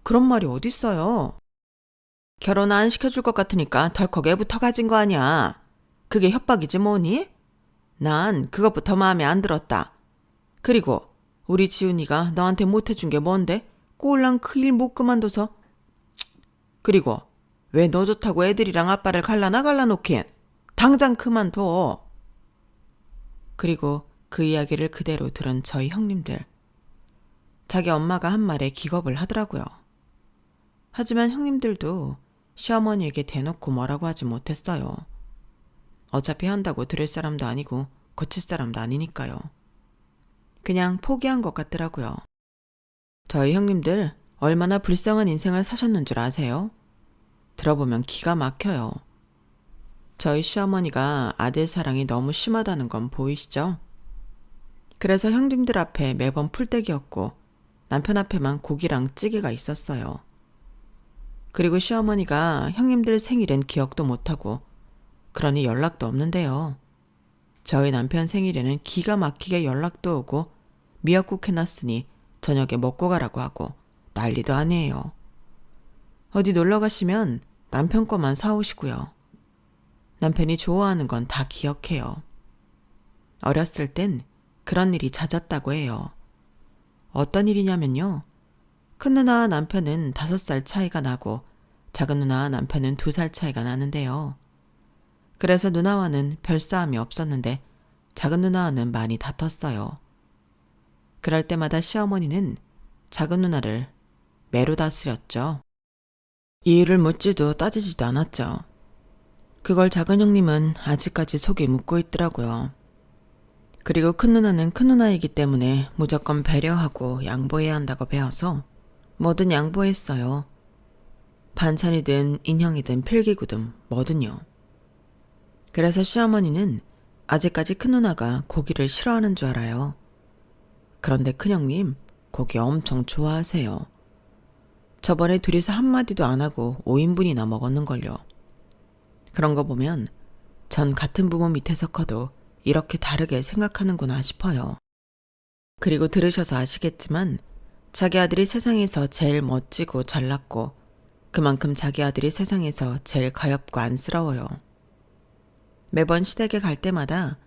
그런 말이 어딨어요. 결혼 안 시켜줄 것 같으니까 덜컥 애부터 가진 거 아니야. 그게 협박이지 뭐니? 난 그것부터 마음에 안 들었다. 그리고 우리 지훈이가 너한테 못해준 게 뭔데? 꼴랑 그 일 못 그만둬서. 그리고 왜 너 좋다고 애들이랑 아빠를 갈라놓긴. 당장 그만둬. 그리고 그 이야기를 그대로 들은 저희 형님들. 자기 엄마가 한 말에 기겁을 하더라고요. 하지만 형님들도 시어머니에게 대놓고 뭐라고 하지 못했어요. 어차피 한다고 들을 사람도 아니고 고칠 사람도 아니니까요. 그냥 포기한 것 같더라고요. 저희 형님들 얼마나 불쌍한 인생을 사셨는 줄 아세요? 들어보면 기가 막혀요. 저희 시어머니가 아들 사랑이 너무 심하다는 건 보이시죠? 그래서 형님들 앞에 매번 풀떼기였고 남편 앞에만 고기랑 찌개가 있었어요. 그리고 시어머니가 형님들 생일엔 기억도 못하고 그러니 연락도 없는데요. 저희 남편 생일에는 기가 막히게 연락도 오고 미역국 해놨으니 저녁에 먹고 가라고 하고 난리도 아니에요. 어디 놀러 가시면 남편 거만 사오시고요. 남편이 좋아하는 건 다 기억해요. 어렸을 땐 그런 일이 잦았다고 해요. 어떤 일이냐면요. 큰 누나와 남편은 5살 차이가 나고 작은 누나와 남편은 2살 차이가 나는데요. 그래서 누나와는 별 싸움이 없었는데 작은 누나와는 많이 다퉜어요. 그럴 때마다 시어머니는 작은 누나를 매로 다스렸죠. 이유를 묻지도 따지지도 않았죠. 그걸 작은 형님은 아직까지 속이 묻고 있더라고요. 그리고 큰 누나는 큰 누나이기 때문에 무조건 배려하고 양보해야 한다고 배워서 뭐든 양보했어요. 반찬이든 인형이든 필기구든 뭐든요. 그래서 시어머니는 아직까지 큰 누나가 고기를 싫어하는 줄 알아요. 그런데 큰형님 고기 엄청 좋아하세요. 저번에 둘이서 한마디도 안 하고 5인분이나 먹었는걸요. 그런 거 보면 전 같은 부모 밑에서 커도 이렇게 다르게 생각하는구나 싶어요. 그리고 들으셔서 아시겠지만 자기 아들이 세상에서 제일 멋지고 잘났고 그만큼 자기 아들이 세상에서 제일 가엾고 안쓰러워요. 매번 시댁에 갈 때마다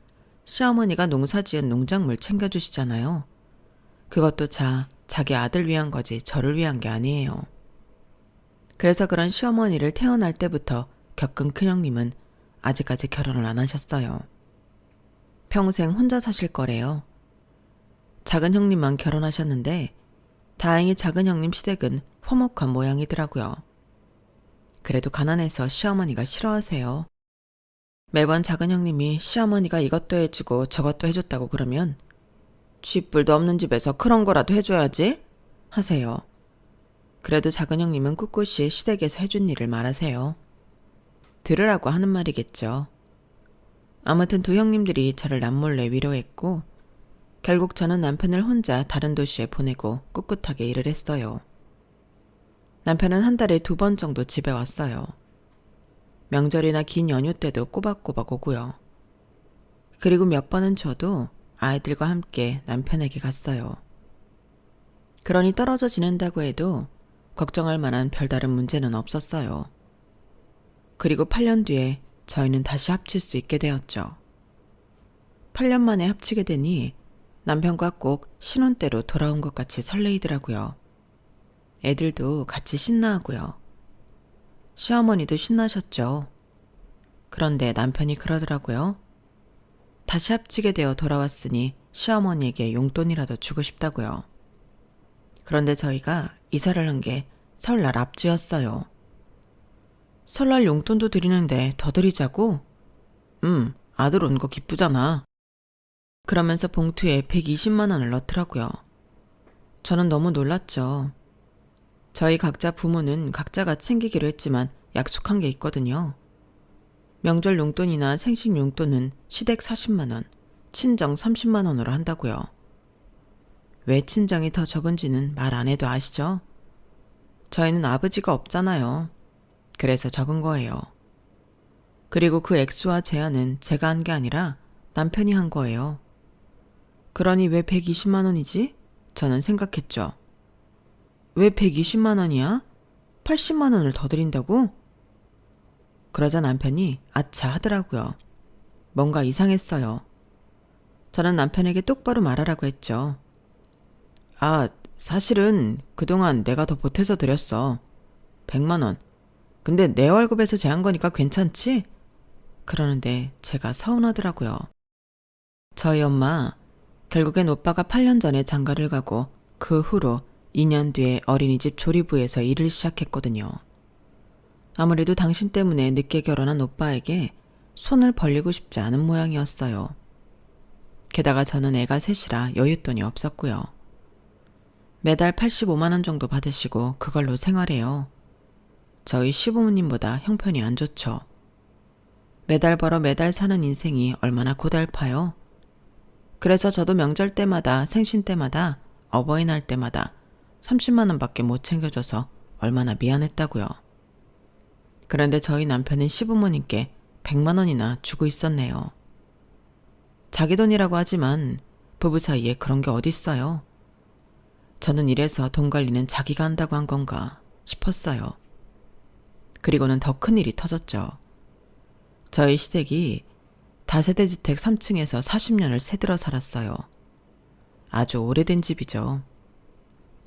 시어머니가 농사지은 농작물 챙겨주시잖아요. 그것도 자기 아들 위한 거지 저를 위한 게 아니에요. 그래서 그런 시어머니를 태어날 때부터 겪은 큰형님은 아직까지 결혼을 안 하셨어요. 평생 혼자 사실 거래요. 작은 형님만 결혼하셨는데 다행히 작은 형님 시댁은 화목한 모양이더라고요. 그래도 가난해서 시어머니가 싫어하세요. 매번 작은 형님이 시어머니가 이것도 해주고 저것도 해줬다고 그러면 쥐뿔도 없는 집에서 그런 거라도 해줘야지 하세요. 그래도 작은 형님은 꿋꿋이 시댁에서 해준 일을 말하세요. 들으라고 하는 말이겠죠. 아무튼 두 형님들이 저를 남몰래 위로했고 결국 저는 남편을 혼자 다른 도시에 보내고 꿋꿋하게 일을 했어요. 남편은 한 달에 2번 정도 집에 왔어요. 명절이나 긴 연휴 때도 꼬박꼬박 오고요. 그리고 몇 번은 저도 아이들과 함께 남편에게 갔어요. 그러니 떨어져 지낸다고 해도 걱정할 만한 별다른 문제는 없었어요. 그리고 8년 뒤에 저희는 다시 합칠 수 있게 되었죠. 8년 만에 합치게 되니 남편과 꼭 신혼 때로 돌아온 것 같이 설레이더라고요. 애들도 같이 신나하고요. 시어머니도 신나셨죠. 그런데 남편이 그러더라고요. 다시 합치게 되어 돌아왔으니 시어머니에게 용돈이라도 주고 싶다고요. 그런데 저희가 이사를 한 게 설날 앞주였어요. 설날 용돈도 드리는데 더 드리자고? 아들 온 거 기쁘잖아. 그러면서 봉투에 120만 원을 넣더라고요. 저는 너무 놀랐죠. 저희 각자 부모는 각자가 챙기기로 했지만 약속한 게 있거든요. 명절 용돈이나 생식 용돈은 시댁 40만 원, 친정 30만 원으로 한다고요. 왜 친정이 더 적은지는 말 안 해도 아시죠? 저희는 아버지가 없잖아요. 그래서 적은 거예요. 그리고 그 액수와 제한은 제가 한 게 아니라 남편이 한 거예요. 그러니 왜 120만 원이지? 저는 생각했죠. 왜 120만 원이야? 80만 원을 더 드린다고? 그러자 남편이 아차 하더라고요. 뭔가 이상했어요. 저는 남편에게 똑바로 말하라고 했죠. 사실은 그동안 내가 더 보태서 드렸어. 100만 원. 근데 내 월급에서 제한 거니까 괜찮지? 그러는데 제가 서운하더라고요. 저희 엄마, 결국엔 오빠가 8년 전에 장가를 가고 그 후로 2년 뒤에 어린이집 조리부에서 일을 시작했거든요. 아무래도 당신 때문에 늦게 결혼한 오빠에게 손을 벌리고 싶지 않은 모양이었어요. 게다가 저는 애가 셋이라 여윳돈이 없었고요. 매달 85만 원 정도 받으시고 그걸로 생활해요. 저희 시부모님보다 형편이 안 좋죠. 매달 벌어 매달 사는 인생이 얼마나 고달파요. 그래서 저도 명절 때마다 생신 때마다 어버이날 때마다 30만 원밖에 못 챙겨줘서 얼마나 미안했다고요. 그런데 저희 남편은 시부모님께 100만 원이나 주고 있었네요. 자기 돈이라고 하지만 부부 사이에 그런 게 어딨어요. 저는 이래서 돈 관리는 자기가 한다고 한 건가 싶었어요. 그리고는 더 큰 일이 터졌죠. 저희 시댁이 다세대 주택 3층에서 40년을 새들어 살았어요. 아주 오래된 집이죠.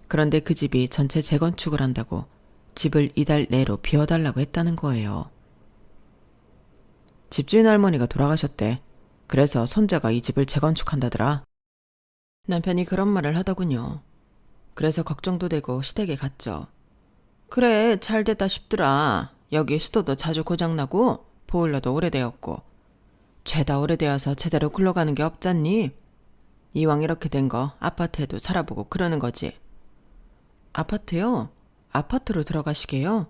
그런데 그 집이 전체 재건축을 한다고 집을 이달 내로 비워달라고 했다는 거예요. 집주인 할머니가 돌아가셨대. 그래서 손자가 이 집을 재건축한다더라. 남편이 그런 말을 하더군요. 그래서 걱정도 되고 시댁에 갔죠. 그래, 잘 됐다 싶더라. 여기 수도도 자주 고장나고 보일러도 오래되었고 죄다 오래되어서 제대로 굴러가는 게 없잖니? 이왕 이렇게 된 거 아파트에도 살아보고 그러는 거지. 아파트요? 아파트로 들어가시게요?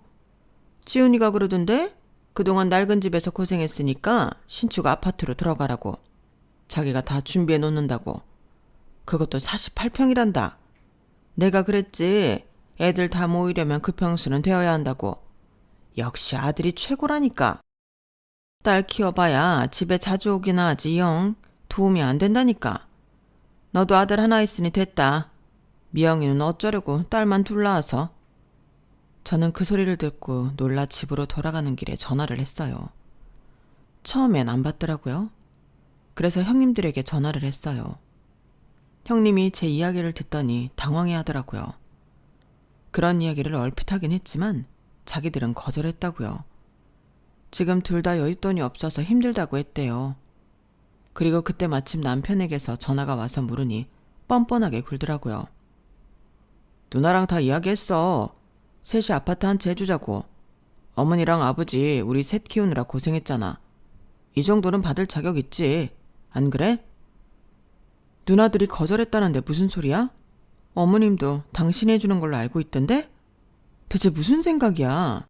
지훈이가 그러던데? 그동안 낡은 집에서 고생했으니까 신축 아파트로 들어가라고. 자기가 다 준비해 놓는다고. 그것도 48평이란다. 내가 그랬지. 애들 다 모이려면 그 평수는 되어야 한다고. 역시 아들이 최고라니까. 딸 키워봐야 집에 자주 오기나 하지 영. 도움이 안 된다니까. 너도 아들 하나 있으니 됐다. 미영이는 어쩌려고 딸만 둘 낳아서. 저는 그 소리를 듣고 놀라 집으로 돌아가는 길에 전화를 했어요. 처음엔 안 받더라고요. 그래서 형님들에게 전화를 했어요. 형님이 제 이야기를 듣더니 당황해 하더라고요. 그런 이야기를 얼핏 하긴 했지만 자기들은 거절했다고요. 지금 둘 다 여윳돈이 없어서 힘들다고 했대요. 그리고 그때 마침 남편에게서 전화가 와서 물으니 뻔뻔하게 굴더라고요. 누나랑 다 이야기했어. 셋이 아파트 한 채 해주자고. 어머니랑 아버지 우리 셋 키우느라 고생했잖아. 이 정도는 받을 자격 있지. 안 그래? 누나들이 거절했다는데 무슨 소리야? 어머님도 당신이 해주는 걸로 알고 있던데? 대체 무슨 생각이야?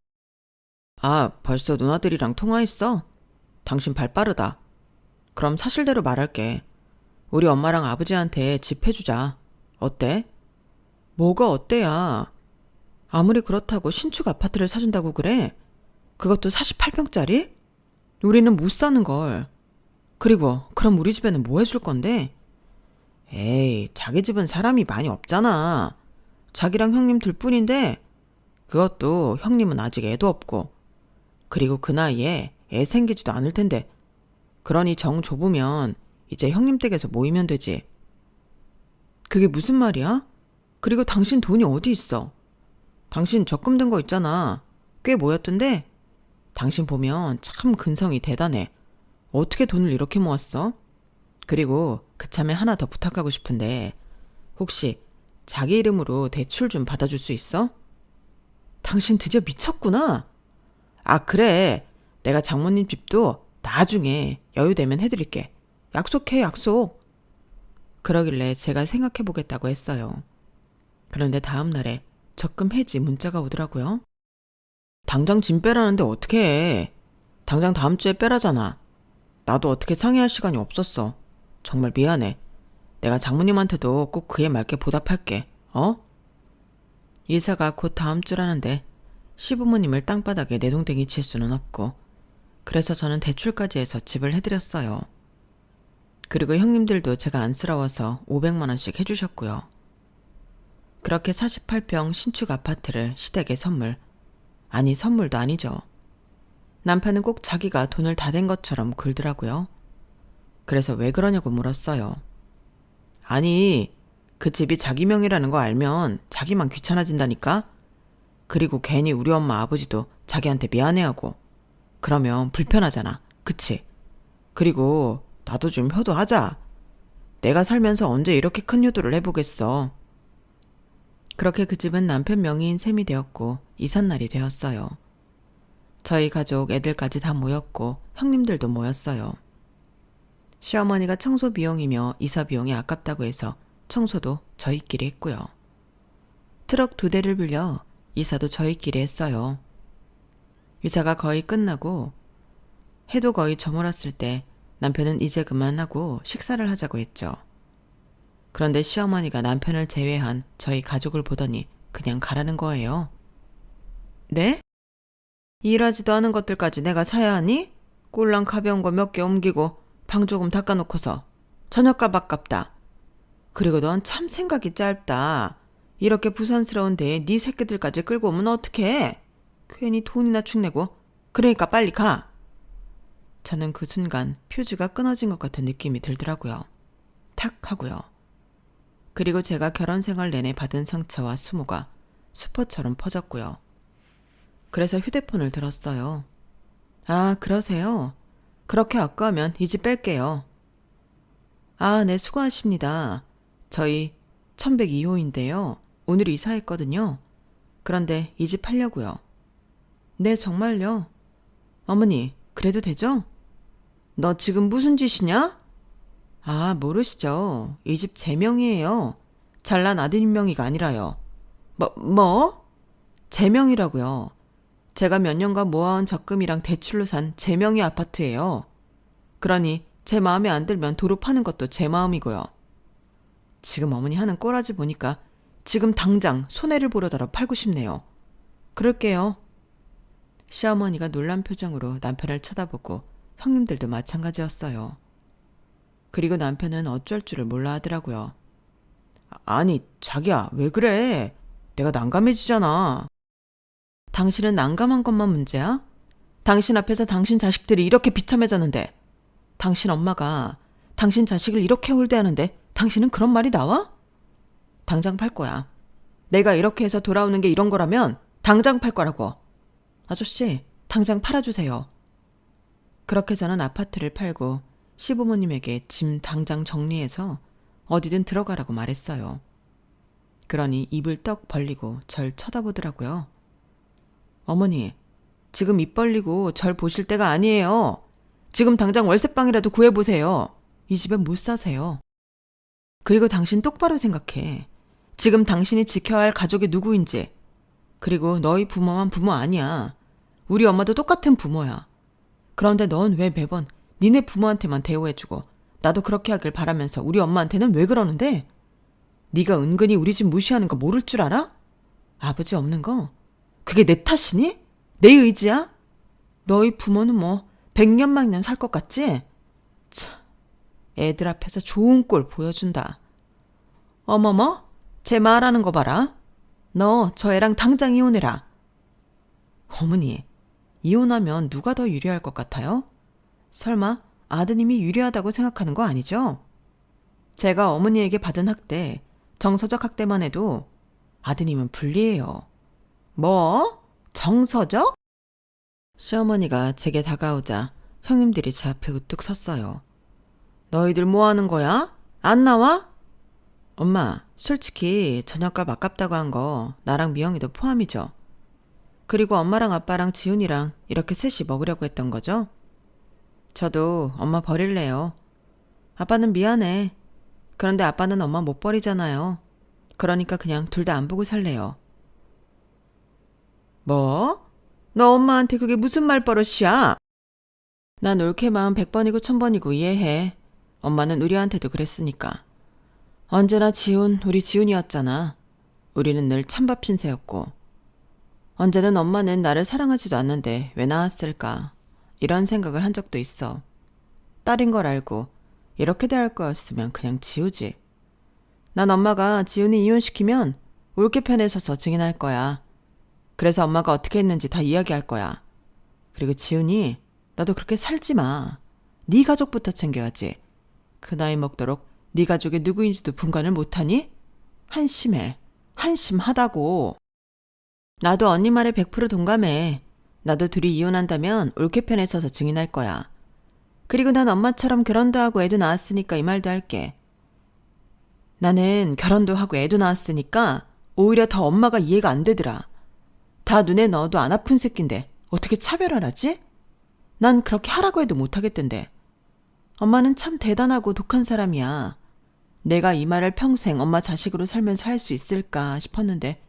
벌써 누나들이랑 통화했어? 당신 발 빠르다. 그럼 사실대로 말할게. 우리 엄마랑 아버지한테 집 해주자. 어때? 뭐가 어때야? 아무리 그렇다고 신축 아파트를 사준다고 그래? 그것도 48평짜리? 우리는 못 사는 걸. 그리고 그럼 우리 집에는 뭐 해줄 건데? 에이, 자기 집은 사람이 많이 없잖아. 자기랑 형님 둘뿐인데 그것도 형님은 아직 애도 없고 그리고 그 나이에 애 생기지도 않을 텐데 그러니 정 좁으면 이제 형님 댁에서 모이면 되지. 그게 무슨 말이야? 그리고 당신 돈이 어디 있어? 당신 적금 든 거 있잖아. 꽤 모였던데? 당신 보면 참 근성이 대단해. 어떻게 돈을 이렇게 모았어? 그리고 그참에 하나 더 부탁하고 싶은데 혹시 자기 이름으로 대출 좀 받아줄 수 있어? 당신 드디어 미쳤구나. 아, 그래. 내가 장모님 집도 나중에 여유되면 해드릴게. 약속해, 약속. 그러길래 제가 생각해보겠다고 했어요. 그런데 다음 날에 적금 해지 문자가 오더라고요. 당장 짐 빼라는데 어떻게 해. 당장 다음 주에 빼라잖아. 나도 어떻게 상의할 시간이 없었어. 정말 미안해. 내가 장모님한테도 꼭 그에 맞게 보답할게. 어? 이사가 곧 다음 주라는데 시부모님을 땅바닥에 내동댕이 칠 수는 없고 그래서 저는 대출까지 해서 집을 해드렸어요. 그리고 형님들도 제가 안쓰러워서 500만 원씩 해주셨고요. 그렇게 48평 신축 아파트를 시댁에 선물. 아니, 선물도 아니죠. 남편은 꼭 자기가 돈을 다 댄 것처럼 굴더라고요. 그래서 왜 그러냐고 물었어요. 아니, 그 집이 자기 명의라는 거 알면 자기만 귀찮아진다니까? 그리고 괜히 우리 엄마 아버지도 자기한테 미안해하고 그러면 불편하잖아. 그치? 그리고 나도 좀 효도하자. 내가 살면서 언제 이렇게 큰 효도를 해보겠어. 그렇게 그 집은 남편 명의인 셈이 되었고 이삿날이 되었어요. 저희 가족 애들까지 다 모였고 형님들도 모였어요. 시어머니가 청소 비용이며 이사 비용이 아깝다고 해서 청소도 저희끼리 했고요. 트럭 2대를 빌려 이사도 저희끼리 했어요. 이사가 거의 끝나고 해도 거의 저물었을 때 남편은 이제 그만하고 식사를 하자고 했죠. 그런데 시어머니가 남편을 제외한 저희 가족을 보더니 그냥 가라는 거예요. 네? 일하지도 않은 것들까지 내가 사야 하니? 꼴랑 가벼운 거 몇 개 옮기고 방 조금 닦아놓고서 저녁값 아깝다. 그리고 넌 참 생각이 짧다. 이렇게 부산스러운 데에 네 새끼들까지 끌고 오면 어떡해? 괜히 돈이나 축내고. 그러니까 빨리 가. 저는 그 순간 퓨즈가 끊어진 것 같은 느낌이 들더라고요. 탁 하고요. 그리고 제가 결혼 생활 내내 받은 상처와 수모가 수포처럼 퍼졌고요. 그래서 휴대폰을 들었어요. 아, 그러세요? 그렇게 아까우면 이 집 뺄게요. 아, 네, 수고하십니다. 저희 1102호인데요. 오늘 이사했거든요. 그런데 이 집 팔려고요. 네, 정말요? 어머니, 그래도 되죠? 너 지금 무슨 짓이냐? 아, 모르시죠? 이 집 제 명의예요. 잘난 아드님 명의가 아니라요. 뭐? 제 명의라고요. 제가 몇 년간 모아온 적금이랑 대출로 산 제 명의 아파트예요. 그러니 제 마음에 안 들면 도로 파는 것도 제 마음이고요. 지금 어머니 하는 꼬라지 보니까 지금 당장 손해를 보려다가 팔고 싶네요. 그럴게요. 시어머니가 놀란 표정으로 남편을 쳐다보고 형님들도 마찬가지였어요. 그리고 남편은 어쩔 줄을 몰라 하더라고요. 아니, 자기야, 왜 그래? 내가 난감해지잖아. 당신은 난감한 것만 문제야? 당신 앞에서 당신 자식들이 이렇게 비참해졌는데 당신 엄마가 당신 자식을 이렇게 홀대하는데 당신은 그런 말이 나와? 당장 팔 거야. 내가 이렇게 해서 돌아오는 게 이런 거라면 당장 팔 거라고. 아저씨, 당장 팔아주세요. 그렇게 저는 아파트를 팔고 시부모님에게 짐 당장 정리해서 어디든 들어가라고 말했어요. 그러니 입을 떡 벌리고 절 쳐다보더라고요. 어머니, 지금 입 벌리고 절 보실 때가 아니에요. 지금 당장 월세방이라도 구해보세요. 이 집에 못 사세요. 그리고 당신 똑바로 생각해. 지금 당신이 지켜야 할 가족이 누구인지. 그리고 너희 부모만 부모 아니야. 우리 엄마도 똑같은 부모야. 그런데 넌 왜 매번 니네 부모한테만 대우해주고 나도 그렇게 하길 바라면서 우리 엄마한테는 왜 그러는데? 네가 은근히 우리 집 무시하는 거 모를 줄 알아? 아버지 없는 거? 그게 내 탓이니? 내 의지야? 너희 부모는 뭐 100년만년 살 것 같지? 참, 애들 앞에서 좋은 꼴 보여준다. 어머머, 제 말하는 거 봐라. 너 저 애랑 당장 이혼해라. 어머니, 이혼하면 누가 더 유리할 것 같아요? 설마 아드님이 유리하다고 생각하는 거 아니죠? 제가 어머니에게 받은 학대, 정서적 학대만 해도 아드님은 불리해요. 뭐? 정서적? 시어머니가 제게 다가오자 형님들이 제 앞에 우뚝 섰어요. 너희들 뭐 하는 거야? 안 나와? 엄마, 솔직히 저녁밥 아깝다고 한 거 나랑 미영이도 포함이죠. 그리고 엄마랑 아빠랑 지훈이랑 이렇게 셋이 먹으려고 했던 거죠? 저도 엄마 버릴래요. 아빠는 미안해. 그런데 아빠는 엄마 못 버리잖아요. 그러니까 그냥 둘 다 안 보고 살래요. 뭐? 너 엄마한테 그게 무슨 말버릇이야? 난 옳게 마음 100번이고 1000번이고 이해해. 엄마는 우리한테도 그랬으니까. 언제나 지훈, 우리 지훈이었잖아. 우리는 늘 찬밥 신세였고. 언제는 엄마는 나를 사랑하지도 않는데 왜 나왔을까? 이런 생각을 한 적도 있어. 딸인 걸 알고 이렇게 대할 거였으면 그냥 지우지. 난 엄마가 지훈이 이혼시키면 옳게 편에 서서 증인할 거야. 그래서 엄마가 어떻게 했는지 다 이야기할 거야. 그리고 지훈이 나도 그렇게 살지 마. 네 가족부터 챙겨야지. 그 나이 먹도록 네 가족이 누구인지도 분간을 못하니? 한심해. 한심하다고. 나도 언니 말에 100% 동감해. 나도 둘이 이혼한다면 옳게 편에 서서 증인할 거야. 그리고 난 엄마처럼 결혼도 하고 애도 낳았으니까 이 말도 할게. 나는 결혼도 하고 애도 낳았으니까 오히려 더 엄마가 이해가 안 되더라. 다 눈에 넣어도 안 아픈 새끼인데 어떻게 차별을 하지? 난 그렇게 하라고 해도 못하겠던데. 엄마는 참 대단하고 독한 사람이야. 내가 이 말을 평생 엄마 자식으로 살면서 할 수 있을까 싶었는데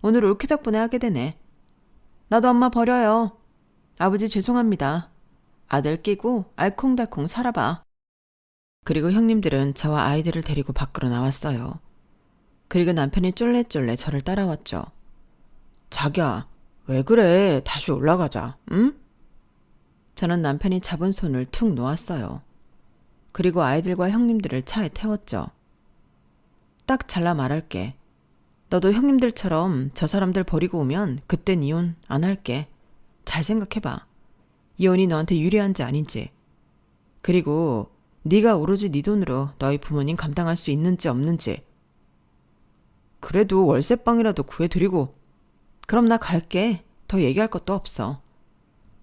오늘 옳게 덕분에 하게 되네. 나도 엄마 버려요. 아버지 죄송합니다. 아들 끼고 알콩달콩 살아봐. 그리고 형님들은 저와 아이들을 데리고 밖으로 나왔어요. 그리고 남편이 쫄래쫄래 저를 따라왔죠. 자기야, 왜 그래? 다시 올라가자, 응? 저는 남편이 잡은 손을 툭 놓았어요. 그리고 아이들과 형님들을 차에 태웠죠. 딱 잘라 말할게. 너도 형님들처럼 저 사람들 버리고 오면 그땐 이혼 안 할게. 잘 생각해봐. 이혼이 너한테 유리한지 아닌지. 그리고 네가 오로지 네 돈으로 너희 부모님 감당할 수 있는지 없는지. 그래도 월세방이라도 구해드리고. 그럼 나 갈게. 더 얘기할 것도 없어.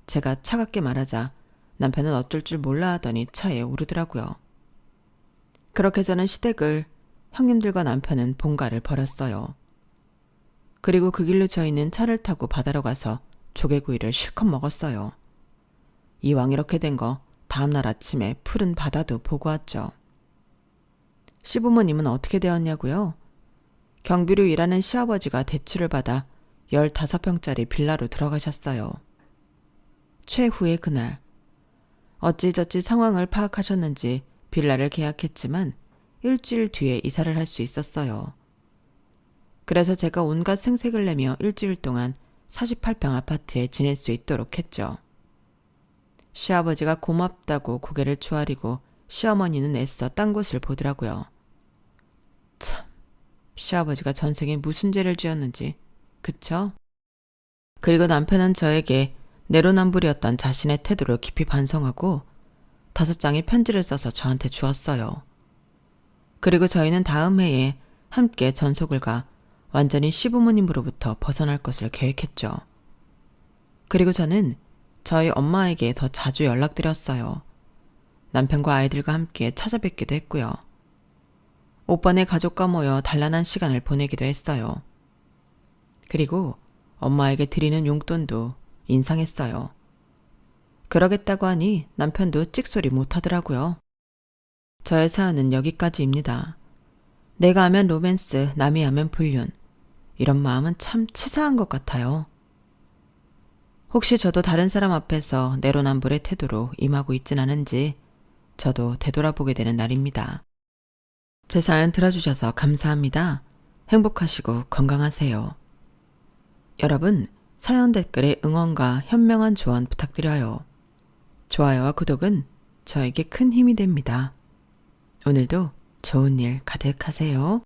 제가 차갑게 말하자 남편은 어쩔 줄 몰라 하더니 차에 오르더라고요. 그렇게 저는 시댁을, 형님들과 남편은 본가를 버렸어요. 그리고 그 길로 저희는 차를 타고 바다로 가서 조개구이를 실컷 먹었어요. 이왕 이렇게 된 거 다음날 아침에 푸른 바다도 보고 왔죠. 시부모님은 어떻게 되었냐고요? 경비로 일하는 시아버지가 대출을 받아 15평짜리 빌라로 들어가셨어요. 최후의 그날, 어찌저찌 상황을 파악하셨는지 빌라를 계약했지만 일주일 뒤에 이사를 할 수 있었어요. 그래서 제가 온갖 생색을 내며 일주일 동안 48평 아파트에 지낼 수 있도록 했죠. 시아버지가 고맙다고 고개를 조아리고 시어머니는 애써 딴 곳을 보더라고요. 참, 시아버지가 전생에 무슨 죄를 지었는지, 그쵸? 그리고 남편은 저에게 내로남불이었던 자신의 태도를 깊이 반성하고 5장의 편지를 써서 저한테 주었어요. 그리고 저희는 다음 해에 함께 전속을 가 완전히 시부모님으로부터 벗어날 것을 계획했죠. 그리고 저는 저희 엄마에게 더 자주 연락드렸어요. 남편과 아이들과 함께 찾아뵙기도 했고요. 오빠네 가족과 모여 단란한 시간을 보내기도 했어요. 그리고 엄마에게 드리는 용돈도 인상했어요. 그러겠다고 하니 남편도 찍소리 못하더라고요. 저의 사연은 여기까지입니다. 내가 하면 로맨스, 남이 하면 불륜. 이런 마음은 참 치사한 것 같아요. 혹시 저도 다른 사람 앞에서 내로남불의 태도로 임하고 있진 않은지 저도 되돌아보게 되는 날입니다. 제 사연 들어주셔서 감사합니다. 행복하시고 건강하세요. 여러분, 사연 댓글에 응원과 현명한 조언 부탁드려요. 좋아요와 구독은 저에게 큰 힘이 됩니다. 오늘도 좋은 일 가득하세요.